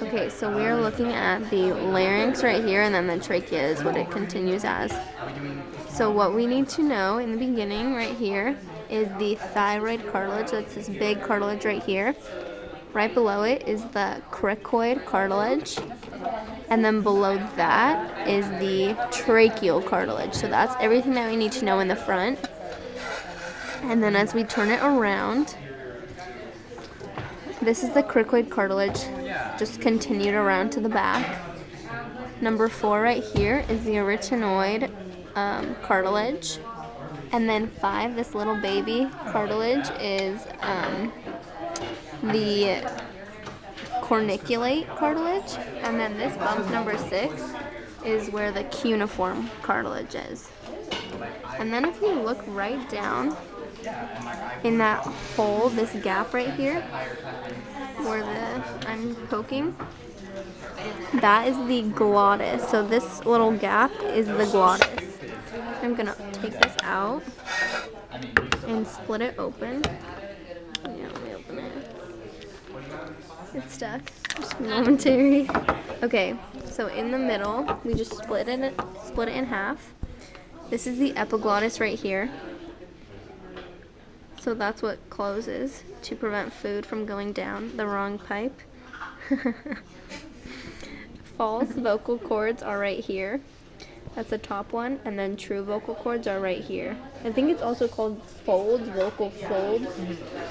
Okay, so we are looking at the larynx right here, and then the trachea is what it continues as. So what we need to know in the beginning right here is the thyroid cartilage. That's this big cartilage right here. Right below it is the cricoid cartilage. And then below that is the tracheal cartilage. So that's everything that we need to know in the front. And then as we turn it around, this is the cricoid cartilage, just continued around to the back. Number 4 right here is the arytenoid cartilage. And then 5, this little baby cartilage, is the corniculate cartilage. And then this bump number 6 is where the cuneiform cartilage is. And then if you look right down in that hole, this gap right here, where I'm poking, that is the glottis. So this little gap is the glottis. I'm gonna take this out and split it open. Yeah, let me open it. It's stuck. Just momentary. Okay, so in the middle, we just split it in half. This is the epiglottis right here. So that's what closes to prevent food from going down the wrong pipe. False vocal cords are right here. That's the top one, and then true vocal cords are right here. I think it's also called folds, vocal folds,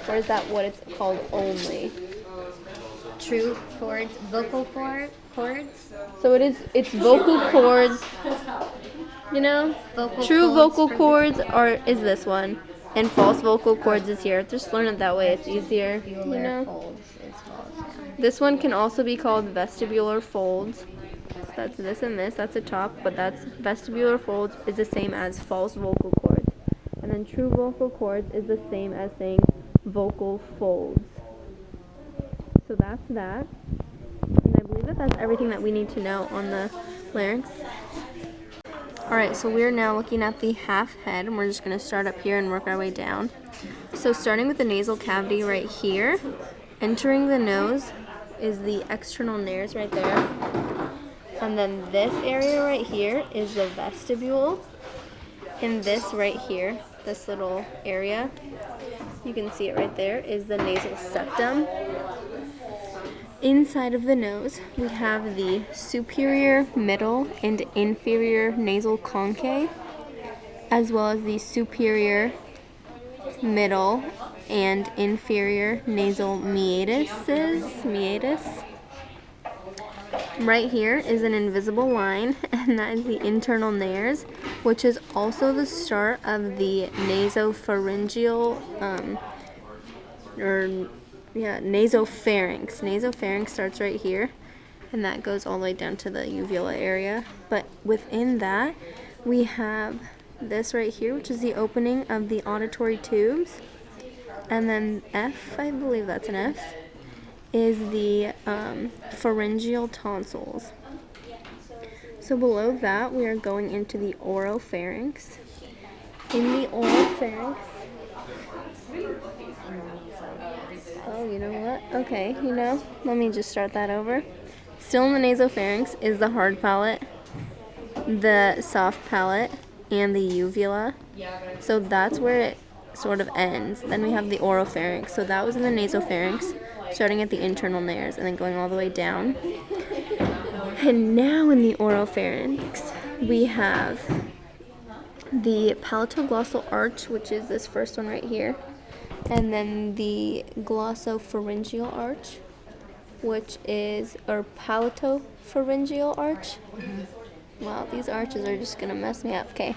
or is that what it's called only? True cords, vocal cords. So it's vocal cords, you know? True vocal cords is this one, and false vocal cords is here. Just learn it that way, it's easier, you know? Folds is folds, yeah. This one can also be called vestibular folds. So that's this and this, that's the top, but that's vestibular folds is the same as false vocal cords. And then true vocal cords is the same as saying vocal folds. So that's that. And I believe that that's everything that we need to know on the larynx. Alright, so we're now looking at the half head, and we're just going to start up here and work our way down. So starting with the nasal cavity right here, entering the nose is the external nares right there. And then this area right here is the vestibule. And this right here, this little area, you can see it right there, is the nasal septum. Inside of the nose, we have the superior, middle, and inferior nasal conchae, as well as the superior, middle, and inferior nasal meatus. Right here is an invisible line, and that is the internal nares, which is also the start of the nasopharyngeal, nasopharynx. Nasopharynx starts right here, and that goes all the way down to the uvula area. But within that, we have this right here, which is the opening of the auditory tubes. And then F, I believe that's an F, is the pharyngeal tonsils. So below that, we are going into the oropharynx. In the oropharynx, oh, you know what? Okay, let me just start that over. Still in the nasopharynx is the hard palate, the soft palate, and the uvula. So that's where it sort of ends. Then we have the oropharynx. So that was in the nasopharynx, starting at the internal nares and then going all the way down. And now in the oropharynx, we have the palatoglossal arch, which is this first one right here. And then the glossopharyngeal arch, which is, or palatopharyngeal arch. Wow, these arches are just gonna mess me up. Okay,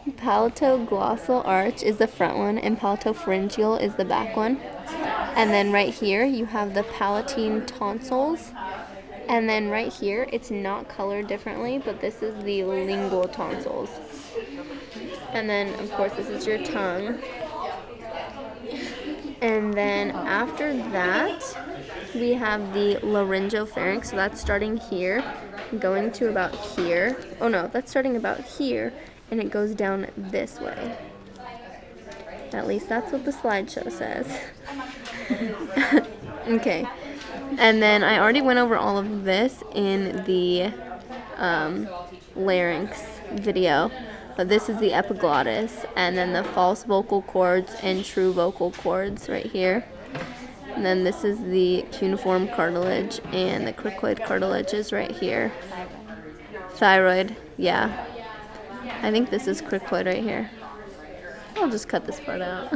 palatoglossal arch is the front one, and palatopharyngeal is the back one. And then right here, you have the palatine tonsils. And then right here, it's not colored differently, but this is the lingual tonsils. And then, of course, this is your tongue. And then after that, we have the laryngopharynx. So that's starting here, going to about here. Oh no, that's starting about here, and it goes down this way. At least that's what the slideshow says. Okay. And then I already went over all of this in the larynx video. But this is the epiglottis, and then the false vocal cords and true vocal cords right here. And then this is the cuneiform cartilage, and the cricoid cartilage is right here. Thyroid, yeah. I think this is cricoid right here. I'll just cut this part out.